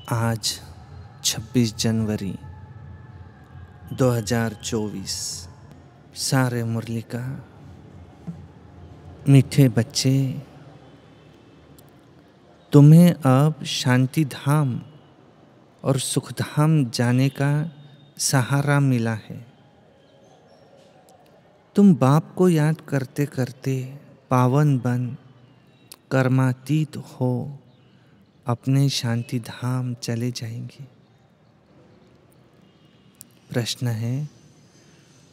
आज 26 जनवरी 2024। सारे मुरली का मीठे बच्चे, तुम्हें अब शांति धाम और सुख धाम जाने का सहारा मिला है। तुम बाप को याद करते करते पावन बन कर्मातीत हो अपने शांति धाम चले जाएंगे। प्रश्न है,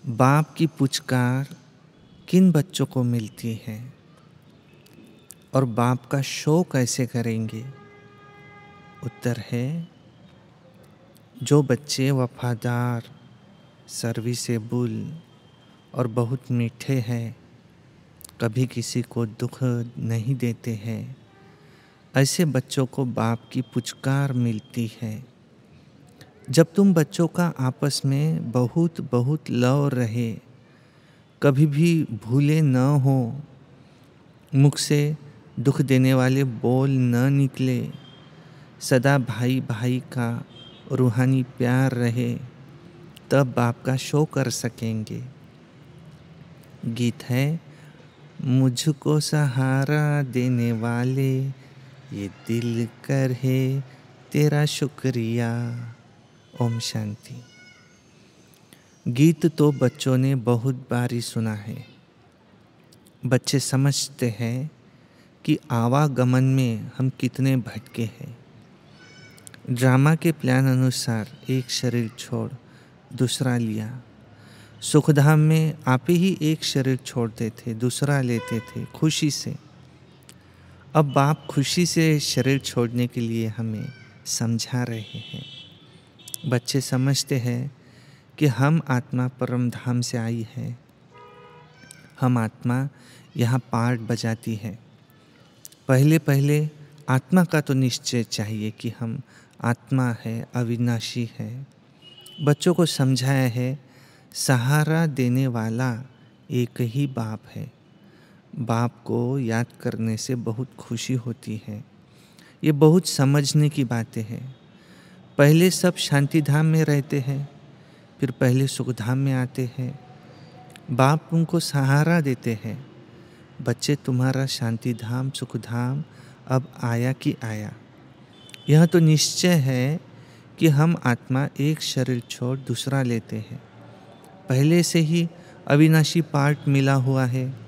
बाप की पुचकार किन बच्चों को मिलती है और बाप का शो कैसे करेंगे? उत्तर है, जो बच्चे वफादार, सर्विसेबल और बहुत मीठे हैं, कभी किसी को दुख नहीं देते हैं, ऐसे बच्चों को बाप की पुचकार मिलती है। जब तुम बच्चों का आपस में बहुत बहुत लव रहे, कभी भी भूले न हो, मुख से दुख देने वाले बोल न निकले, सदा भाई भाई का रूहानी प्यार रहे, तब बाप का शो कर सकेंगे। गीत है, मुझको सहारा देने वाले, ये दिल कर है तेरा शुक्रिया। ओम शांति। गीत तो बच्चों ने बहुत बारी सुना है। बच्चे समझते हैं कि आवागमन में हम कितने भटके हैं। ड्रामा के प्लान अनुसार एक शरीर छोड़ दूसरा लिया। सुखधाम में आप ही एक शरीर छोड़ते थे, दूसरा लेते थे खुशी से। अब बाप खुशी से शरीर छोड़ने के लिए हमें समझा रहे हैं। बच्चे समझते हैं कि हम आत्मा परम धाम से आई है। हम आत्मा यहाँ पार्ट बजाती है। पहले पहले आत्मा का तो निश्चय चाहिए कि हम आत्मा है, अविनाशी है। बच्चों को समझाया है, सहारा देने वाला एक ही बाप है। बाप को याद करने से बहुत खुशी होती है। ये बहुत समझने की बातें हैं। पहले सब शांति धाम में रहते हैं, फिर पहले सुख धाम में आते हैं। बाप उनको सहारा देते हैं। बच्चे, तुम्हारा शांति धाम सुख धाम अब आया कि आया। यह तो निश्चय है कि हम आत्मा एक शरीर छोड़ दूसरा लेते हैं। पहले से ही अविनाशी पार्ट मिला हुआ है।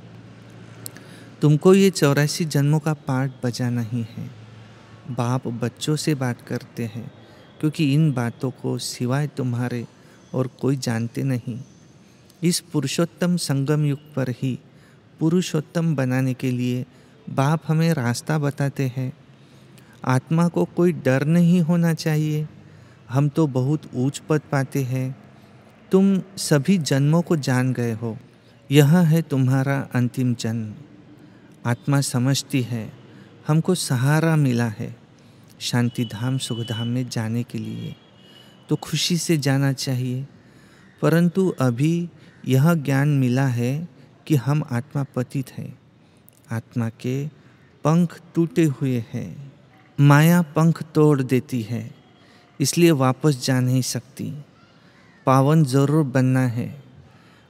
तुमको ये 84 जन्मों का पार्ट बजाना ही है। बाप बच्चों से बात करते हैं, क्योंकि इन बातों को सिवाय तुम्हारे और कोई जानते नहीं। इस पुरुषोत्तम संगम युग पर ही पुरुषोत्तम बनाने के लिए बाप हमें रास्ता बताते हैं। आत्मा को कोई डर नहीं होना चाहिए। हम तो बहुत ऊंच पद पाते हैं। तुम सभी जन्मों को जान गए हो। यह है तुम्हारा अंतिम जन्म। आत्मा समझती है हमको सहारा मिला है शांति धाम सुख धाम में जाने के लिए, तो खुशी से जाना चाहिए। परंतु अभी यह ज्ञान मिला है कि हम आत्मा पतित हैं। आत्मा के पंख टूटे हुए हैं। माया पंख तोड़ देती है, इसलिए वापस जा नहीं सकती। पावन जरूर बनना है।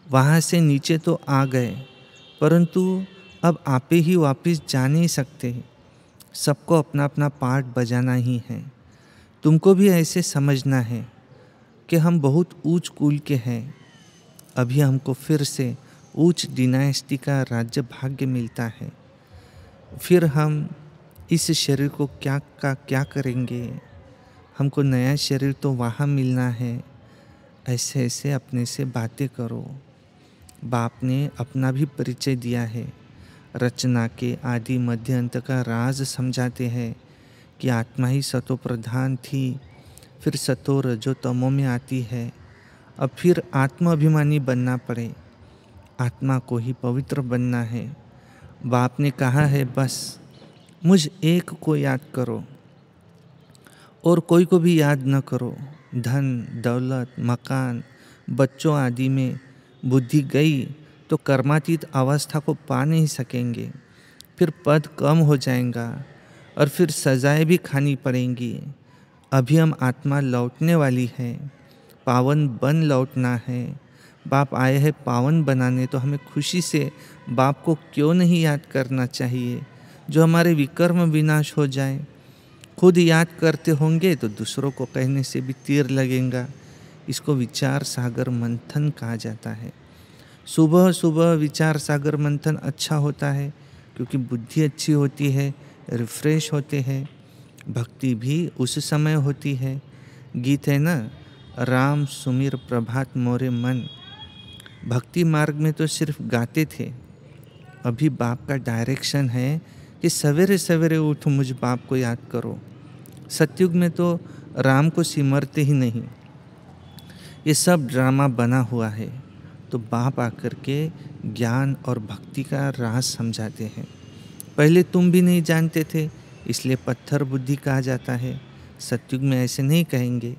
वहाँ से नीचे तो आ गए, परंतु अब आप ही वापस जा नहीं सकते। सबको अपना अपना पार्ट बजाना ही है। तुमको भी ऐसे समझना है कि हम बहुत ऊंच कुल के हैं। अभी हमको फिर से ऊंच डिनाइस्टी का राज्य भाग्य मिलता है। फिर हम इस शरीर को क्या करेंगे? हमको नया शरीर तो वहाँ मिलना है। ऐसे ऐसे अपने से बातें करो। बाप ने अपना भी परिचय दिया है। रचना के आदि मध्य अंत का राज समझाते हैं कि आत्मा ही सतो प्रधान थी, फिर सतो रजो तमो में आती है। अब फिर आत्मा अभिमानी बनना पड़े, आत्मा को ही पवित्र बनना है। बाप ने कहा है, बस मुझ एक को याद करो और कोई को भी याद न करो। धन दौलत मकान बच्चों आदि में बुद्धि गई तो कर्मातीत अवस्था को पा नहीं सकेंगे। फिर पद कम हो जाएगा और फिर सजाएं भी खानी पड़ेंगी। अभी हम आत्मा लौटने वाली है, पावन बन लौटना है। बाप आए हैं पावन बनाने, तो हमें खुशी से बाप को क्यों नहीं याद करना चाहिए। जो हमारे विकर्म विनाश हो जाए, खुद याद करते होंगे तो दूसरों को कहने से भी तीर लगेगा। इसको विचार सागर मंथन कहा जाता है। सुबह सुबह विचार सागर मंथन अच्छा होता है, क्योंकि बुद्धि अच्छी होती है, रिफ्रेश होते हैं। भक्ति भी उस समय होती है। गीत है ना, राम सुमिर प्रभात मोरे मन। भक्ति मार्ग में तो सिर्फ गाते थे, अभी बाप का डायरेक्शन है कि सवेरे सवेरे उठ मुझ बाप को याद करो। सतयुग में तो राम को सिमरते ही नहीं, ये सब ड्रामा बना हुआ है। तो बाप आकर के ज्ञान और भक्ति का राज समझाते हैं। पहले तुम भी नहीं जानते थे, इसलिए पत्थर बुद्धि कहा जाता है। सतयुग में ऐसे नहीं कहेंगे,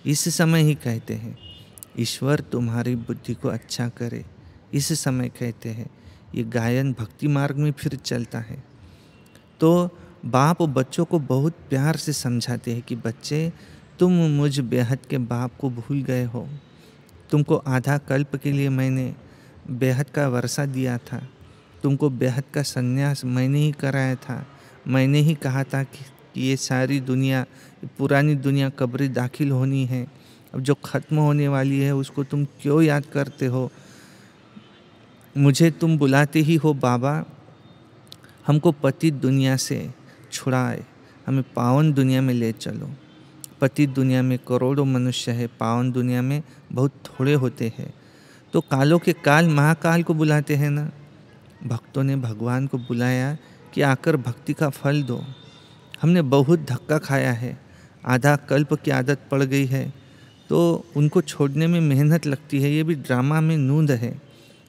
इस समय ही कहते हैं ईश्वर तुम्हारी बुद्धि को अच्छा करे, इस समय कहते हैं। ये गायन भक्ति मार्ग में फिर चलता है। तो बाप बच्चों को बहुत प्यार से समझाते हैं कि बच्चे, तुम मुझ बेहद के बाप को भूल गए हो। तुमको आधा कल्प के लिए मैंने बेहद का वर्षा दिया था, तुमको बेहद का संन्यास मैंने ही कराया था। मैंने ही कहा था कि ये सारी दुनिया, पुरानी दुनिया कब्र दाखिल होनी है, अब जो ख़त्म होने वाली है उसको तुम क्यों याद करते हो। मुझे तुम बुलाते ही हो बाबा, हमको पतित दुनिया से छुड़ाए, हमें पावन दुनिया में ले चलो। पतित दुनिया में करोड़ों मनुष्य है, पावन दुनिया में बहुत थोड़े होते हैं। तो कालों के काल महाकाल को बुलाते हैं ना। भक्तों ने भगवान को बुलाया कि आकर भक्ति का फल दो। हमने बहुत धक्का खाया है, आधा कल्प की आदत पड़ गई है, तो उनको छोड़ने में मेहनत लगती है। ये भी ड्रामा में नूंद है।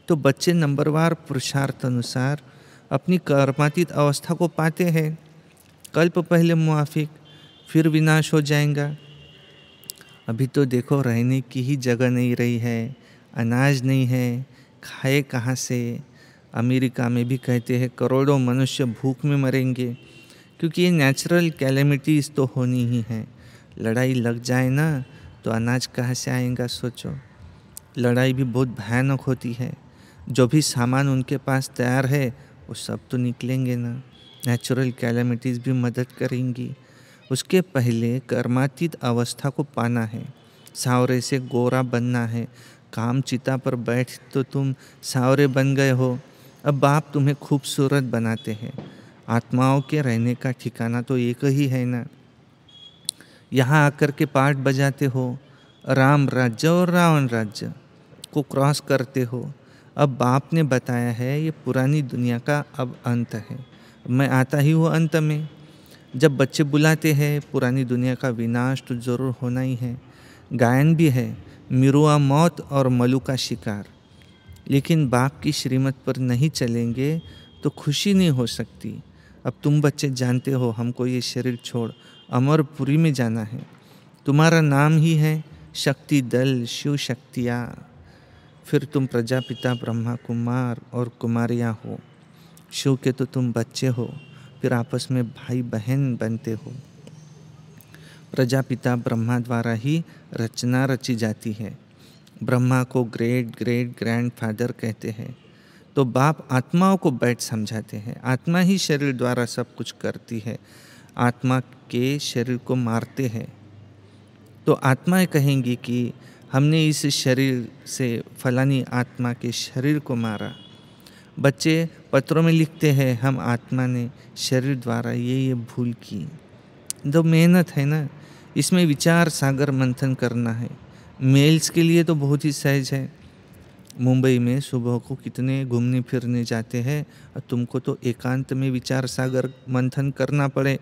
तो बच्चे नंबरवार पुरुषार्थ अनुसार अपनी कर्मातीत अवस्था को पाते हैं। कल्प पहले मुआफिक, फिर विनाश हो जाएगा। अभी तो देखो रहने की ही जगह नहीं रही है, अनाज नहीं है, खाए कहाँ से। अमेरिका में भी कहते हैं करोड़ों मनुष्य भूख में मरेंगे, क्योंकि ये नेचुरल कैलेमिटीज़ तो होनी ही है। लड़ाई लग जाए ना तो अनाज कहाँ से आएगा सोचो। लड़ाई भी बहुत भयानक होती है। जो भी सामान उनके पास तैयार है वो सब तो निकलेंगे ना। नेचुरल कैलेमिटीज़ भी मदद करेंगी। उसके पहले कर्मातीत अवस्था को पाना है, सांवरे से गोरा बनना है। काम चिता पर बैठ तो तुम सांवरे बन गए हो, अब बाप तुम्हें खूबसूरत बनाते हैं। आत्माओं के रहने का ठिकाना तो एक ही है ना। यहाँ आकर के पाठ बजाते हो, राम राज्य और रावण राज्य को क्रॉस करते हो। अब बाप ने बताया है ये पुरानी दुनिया का अब अंत है, मैं आता ही हूँ अंत में। जब बच्चे बुलाते हैं पुरानी दुनिया का विनाश तो ज़रूर होना ही है। गायन भी है, मिरुआ मौत और मलू का शिकार। लेकिन बाप की श्रीमत पर नहीं चलेंगे तो खुशी नहीं हो सकती। अब तुम बच्चे जानते हो हमको ये शरीर छोड़ अमरपुरी में जाना है। तुम्हारा नाम ही है शक्ति दल शिव शक्तियाँ। फिर तुम प्रजापिता ब्रह्मा कुमार और कुमारियाँ हो। शिव के तो तुम बच्चे हो, फिर आपस में भाई बहन बनते हो। प्रजापिता ब्रह्मा द्वारा ही रचना रची जाती है। ब्रह्मा को ग्रेट ग्रेट ग्रैंडफादर कहते हैं। तो बाप आत्माओं को बैठ समझाते हैं, आत्मा ही शरीर द्वारा सब कुछ करती है, आत्मा के शरीर को मारते हैं। तो आत्माएं कहेंगी कि हमने इस शरीर से फलानी आत्मा के शरीर को मारा। बच्चे पत्रों में लिखते हैं हम आत्मा ने शरीर द्वारा ये भूल की। तो मेहनत है ना, इसमें विचार सागर मंथन करना है। मेल्स के लिए तो बहुत ही सहज है। मुंबई में सुबह को कितने घूमने फिरने जाते हैं और तुमको तो एकांत में विचार सागर मंथन करना पड़े।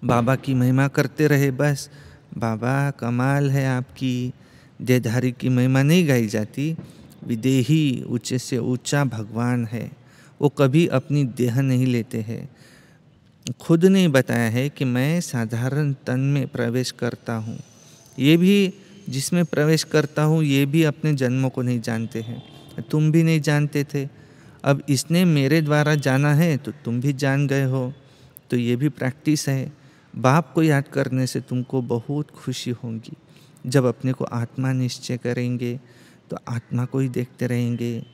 बाबा की महिमा करते रहे बस। बाबा कमाल है आपकी, देहधारी की महिमा नहीं गाई जाती। विदेही ऊंचे से ऊंचा भगवान है, वो कभी अपनी देह नहीं लेते हैं। खुद ने बताया है कि मैं साधारण तन में प्रवेश करता हूँ, ये भी जिसमें प्रवेश करता हूँ ये भी अपने जन्मों को नहीं जानते हैं। तुम भी नहीं जानते थे, अब इसने मेरे द्वारा जाना है तो तुम भी जान गए हो। तो ये भी प्रैक्टिस है। बाप को याद करने से तुमको बहुत खुशी होगी। जब अपने को आत्मा निश्चय करेंगे तो आत्मा को ही देखते रहेंगे,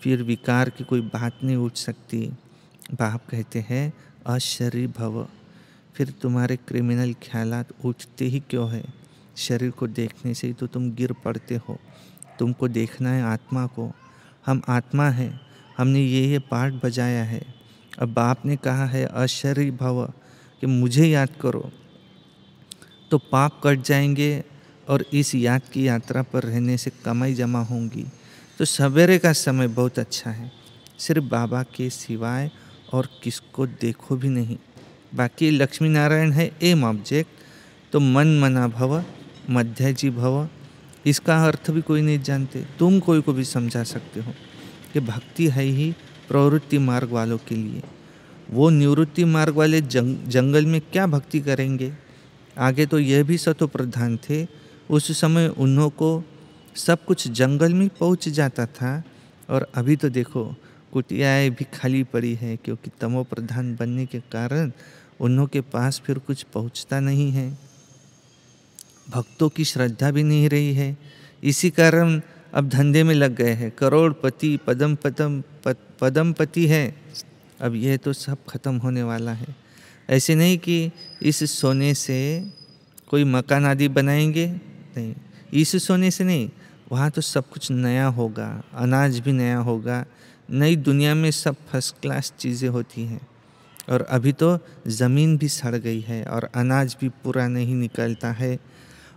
फिर विकार की कोई बात नहीं उठ सकती। बाप कहते हैं अशरीर भव। फिर तुम्हारे क्रिमिनल ख्यालात उठते ही क्यों है? शरीर को देखने से ही तो तुम गिर पड़ते हो। तुमको देखना है आत्मा को। हम आत्मा हैं, हमने ये पार्ट बजाया है। अब बाप ने कहा है अशरीर भव कि मुझे याद करो, तो पाप कट जाएंगे और इस याद की यात्रा पर रहने से कमाई जमा होंगी। तो सवेरे का समय बहुत अच्छा है, सिर्फ बाबा के सिवाय और किसको देखो भी नहीं। बाकी लक्ष्मी नारायण है एम ऑब्जेक्ट, तो मन मना भव मध्याजी भव, इसका अर्थ भी कोई नहीं जानते। तुम कोई को भी समझा सकते हो कि भक्ति है ही प्रवृत्ति मार्ग वालों के लिए। वो निवृत्ति मार्ग वाले जंगल में क्या भक्ति करेंगे? आगे तो यह भी सतो प्रधान थे, उस समय उन्हों को सब कुछ जंगल में पहुंच जाता था। और अभी तो देखो कुटियाएं भी खाली पड़ी है, क्योंकि तमो प्रधान बनने के कारण उन्हों के पास फिर कुछ पहुंचता नहीं है। भक्तों की श्रद्धा भी नहीं रही है, इसी कारण अब धंधे में लग गए हैं। करोड़पति पदमपति है, अब यह तो सब खत्म होने वाला है। ऐसे नहीं कि इस सोने से कोई मकान आदि बनाएंगे, नहीं, इस सोने से नहीं, वहाँ तो सब कुछ नया होगा, अनाज भी नया होगा। नई दुनिया में सब फर्स्ट क्लास चीज़ें होती हैं। और अभी तो ज़मीन भी सड़ गई है और अनाज भी पूरा नहीं निकलता है।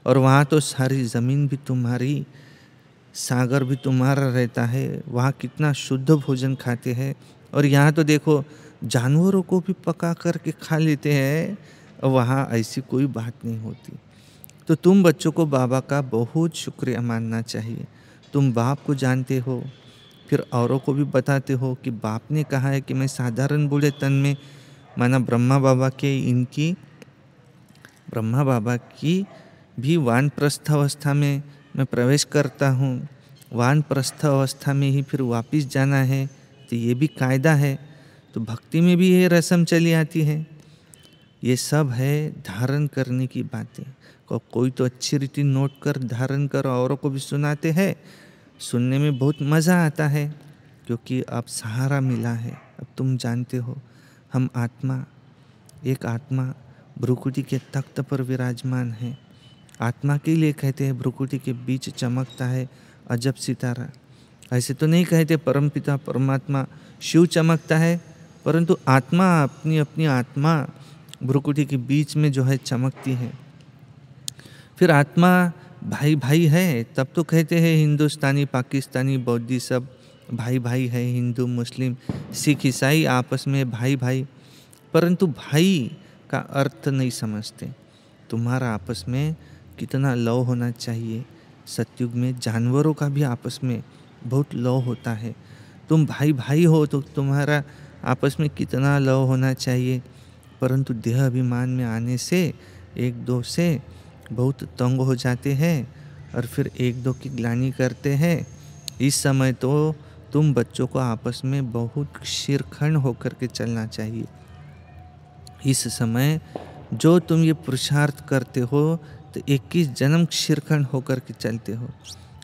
और वहाँ तो सारी ज़मीन भी तुम्हारी, सागर भी तुम्हारा रहता है। वहाँ कितना शुद्ध भोजन खाते हैं। और यहाँ तो देखो जानवरों को भी पका करके खा लेते हैं, और वहाँ ऐसी कोई बात नहीं होती। तो तुम बच्चों को बाबा का बहुत शुक्रिया मानना चाहिए। तुम बाप को जानते हो, फिर औरों को भी बताते हो कि बाप ने कहा है कि मैं साधारण बूढ़े तन में, माना ब्रह्मा बाबा की भी वानप्रस्थ अवस्था में मैं प्रवेश करता हूँ। वानप्रस्थ अवस्था में ही फिर वापस जाना है, तो ये भी कायदा है। तो भक्ति में भी ये रस्म चली आती है। ये सब है धारण करने की बातें। कोई तो अच्छी रीति नोट कर धारण कर औरों को भी सुनाते हैं। सुनने में बहुत मज़ा आता है, क्योंकि अब सहारा मिला है। अब तुम जानते हो हम आत्मा, एक आत्मा भ्रुकुटी के तख्त पर विराजमान है। आत्मा के लिए कहते हैं भ्रुकुटी के बीच चमकता है अजब सितारा। ऐसे तो नहीं कहते परमपिता परमात्मा शिव चमकता है, परंतु आत्मा अपनी अपनी आत्मा भ्रुकुटी के बीच में जो है चमकती है। फिर आत्मा भाई भाई है, तब तो कहते हैं हिंदुस्तानी पाकिस्तानी बौद्धी सब भाई भाई है, हिंदू मुस्लिम सिख ईसाई आपस में भाई भाई। परंतु भाई का अर्थ नहीं समझते। तुम्हारा आपस में कितना लव होना चाहिए। सतयुग में जानवरों का भी आपस में बहुत लव होता है। तुम भाई भाई हो तो तुम्हारा आपस में कितना लव होना चाहिए। परंतु देह अभिमान में आने से एक दो से बहुत तंग हो जाते हैं और फिर एक दो की ग्लानि करते हैं। इस समय तो तुम बच्चों को आपस में बहुत शिरखंड होकर के चलना चाहिए। इस समय जो तुम ये पुरुषार्थ करते हो तो 21 जन्म शिरखंड होकर के चलते हो।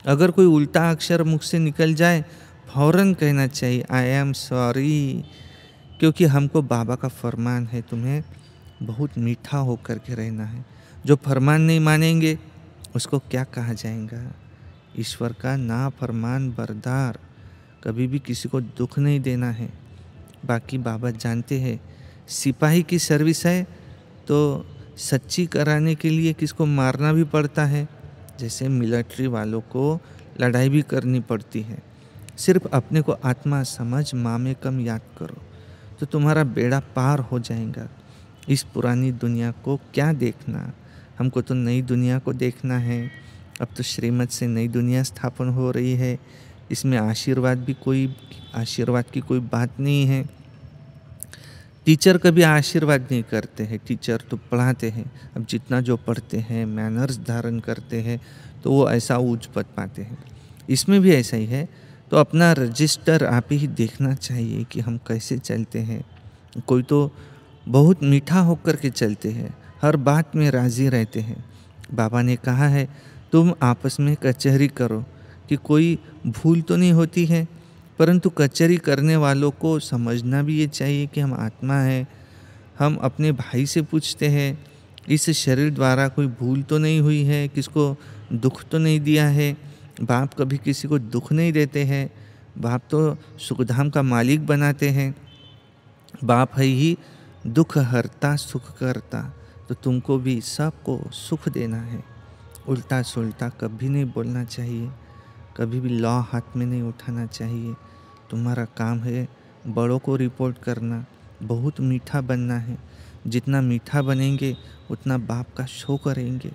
अगर कोई उल्टा अक्षर मुख से निकल जाए, फौरन कहना चाहिए आई एम सॉरी, क्योंकि हमको बाबा का फरमान है तुम्हें बहुत मीठा होकर के रहना है। जो फरमान नहीं मानेंगे उसको क्या कहा जाएगा? ईश्वर का ना फरमान बरदार। कभी भी किसी को दुख नहीं देना है। बाकी बाबा जानते हैं सिपाही की सर्विस है तो सच्ची कराने के लिए किसको मारना भी पड़ता है। जैसे मिलिट्री वालों को लड़ाई भी करनी पड़ती है। सिर्फ अपने को आत्मा समझ माँ में कम याद करो तो तुम्हारा बेड़ा पार हो जाएगा। इस पुरानी दुनिया को क्या देखना, हमको तो नई दुनिया को देखना है। अब तो श्रीमत से नई दुनिया स्थापन हो रही है। इसमें आशीर्वाद की कोई बात नहीं है। टीचर कभी आशीर्वाद नहीं करते हैं, टीचर तो पढ़ाते हैं। अब जितना जो पढ़ते हैं, मैनर्स धारण करते हैं, तो वो ऐसा ऊंच पद पाते हैं। इसमें भी ऐसा ही है। तो अपना रजिस्टर आप ही देखना चाहिए कि हम कैसे चलते हैं। कोई तो बहुत मीठा होकर के चलते हैं, हर बात में राज़ी रहते हैं। बाबा ने कहा है तुम आपस में कचहरी करो कि कोई भूल तो नहीं होती है, परंतु कचहरी करने वालों को समझना भी ये चाहिए कि हम आत्मा है। हम अपने भाई से पूछते हैं इस शरीर द्वारा कोई भूल तो नहीं हुई है, किसको दुख तो नहीं दिया है। बाप कभी किसी को दुख नहीं देते हैं। बाप तो सुखधाम का मालिक बनाते हैं। बाप है ही दुख हरता सुख करता, तो तुमको भी सबको सुख देना है। उल्टा सुल्टा कभी नहीं बोलना चाहिए, कभी भी लॉ हाथ में नहीं उठाना चाहिए। तुम्हारा काम है बड़ों को रिपोर्ट करना, बहुत मीठा बनना है। जितना मीठा बनेंगे उतना बाप का शो करेंगे।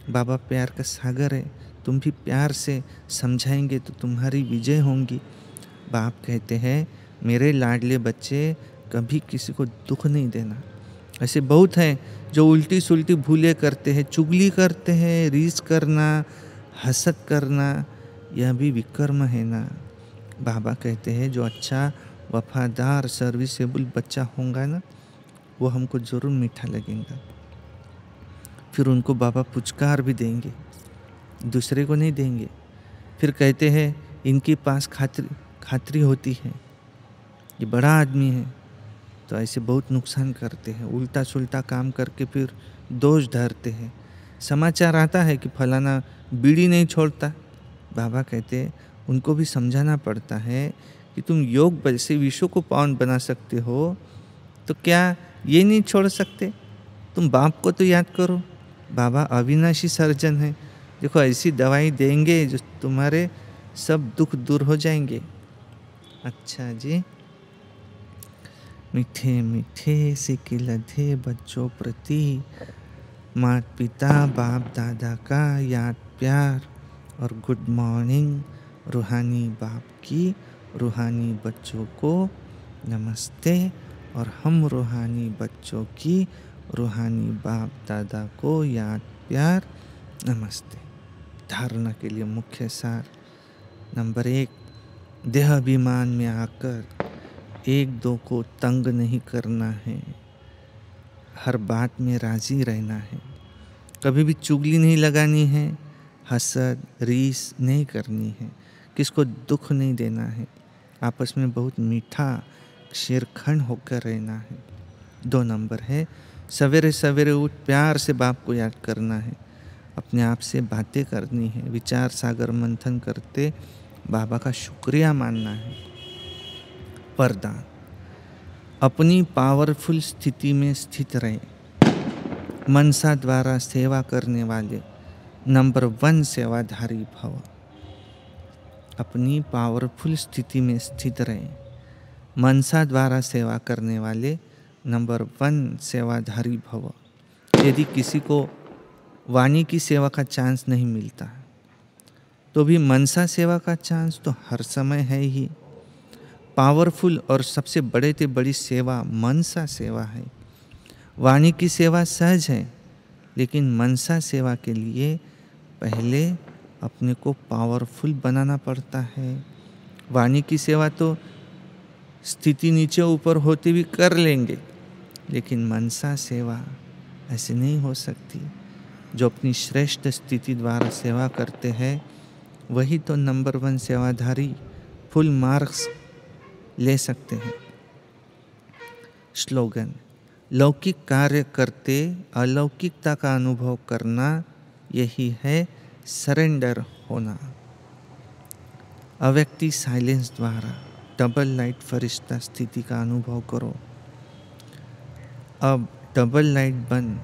बाबा प्यार का सागर है, तुम भी प्यार से समझाएंगे तो तुम्हारी विजय होंगी। बाप कहते हैं मेरे लाडले बच्चे कभी किसी को दुख नहीं देना। ऐसे बहुत हैं जो उल्टी सुल्टी भूलें करते हैं, चुगली करते हैं, रीस करना, हसद करना, यह भी विकर्म है ना। बाबा कहते हैं जो अच्छा वफादार सर्विसेबल बच्चा होगा ना, वो हमको ज़रूर मीठा लगेगा। फिर उनको बाबा पुचकार भी देंगे, दूसरे को नहीं देंगे। फिर कहते हैं इनके पास खातरी होती है, ये बड़ा आदमी है, तो ऐसे बहुत नुकसान करते हैं, उल्टा सुल्टा काम करके फिर दोष धरते हैं। समाचार आता है कि फलाना बीड़ी नहीं छोड़ता। बाबा कहते हैं उनको भी समझाना पड़ता है कि तुम योग बल से विश्व को पावन बना सकते हो, तो क्या ये नहीं छोड़ सकते? तुम बाप को तो याद करो। बाबा अविनाशी सर्जन है। देखो ऐसी दवाई देंगे जो तुम्हारे सब दुख दूर हो जाएंगे। अच्छा जी। मीठे मीठे सिक्के लधे बच्चों प्रति माता पिता बाप दादा का याद प्यार और गुड मॉर्निंग। रूहानी बाप की रूहानी बच्चों को नमस्ते, और हम रूहानी बच्चों की रूहानी बाप दादा को याद प्यार नमस्ते। धारणा के लिए मुख्य सार नंबर 1, देह अभिमान में आकर एक दो को तंग नहीं करना है, हर बात में राजी रहना है, कभी भी चुगली नहीं लगानी है, हसद रीस नहीं करनी है, किसको दुख नहीं देना है, आपस में बहुत मीठा शेरखंड होकर रहना है। 2 नंबर है सवेरे सवेरे उठ प्यार से बाप को याद करना है, अपने आप से बातें करनी है, विचार सागर मंथन करते बाबा का शुक्रिया मानना है। वरदान, अपनी पावरफुल स्थिति में स्थित रहे, मनसा द्वारा सेवा करने वाले नंबर 1 सेवाधारी भव। अपनी पावरफुल स्थिति में स्थित रहे, मनसा द्वारा सेवा करने वाले नंबर 1 सेवाधारी भव। यदि किसी को वाणी की सेवा का चांस नहीं मिलता तो भी मनसा सेवा का चांस तो हर समय है ही। पावरफुल और सबसे बड़े से बड़ी सेवा मनसा सेवा है। वाणी की सेवा सहज है, लेकिन मनसा सेवा के लिए पहले अपने को पावरफुल बनाना पड़ता है। वाणी की सेवा तो स्थिति नीचे ऊपर होते भी कर लेंगे, लेकिन मनसा सेवा ऐसे नहीं हो सकती। जो अपनी श्रेष्ठ स्थिति द्वारा सेवा करते हैं वही तो नंबर 1 सेवाधारी फुल मार्क्स ले सकते हैं। स्लोगन, लौकिक कार्य करते अलौकिकता का अनुभव करना, यही है सरेंडर होना। अव्यक्ति साइलेंस द्वारा डबल लाइट फरिश्ता स्थिति का अनुभव करो। अब डबल लाइट बन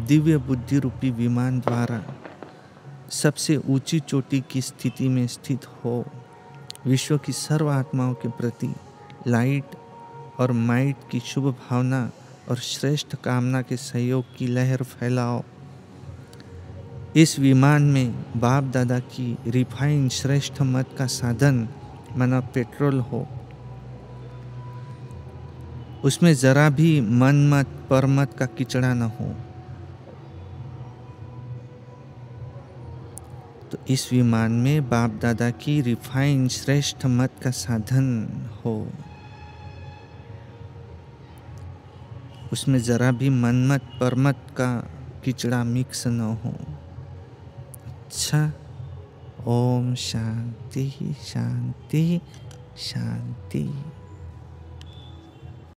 दिव्य बुद्धि रूपी विमान द्वारा सबसे ऊंची चोटी की स्थिति में स्थित हो। विश्व की सर्व आत्माओं के प्रति लाइट और माइट की शुभ भावना और श्रेष्ठ कामना के सहयोग की लहर फैलाओ। इस विमान में बाप दादा की रिफाइन श्रेष्ठ मत का साधन माना पेट्रोल हो। उसमें जरा भी मन मत परमत का किचड़ा न हो। तो इस विमान में बाप दादा की रिफाइन श्रेष्ठ मत का साधन हो। उसमें जरा भी मनमत परमत का कीचड़ा मिक्स न हो। अच्छा, ओम शांति शांति शांति।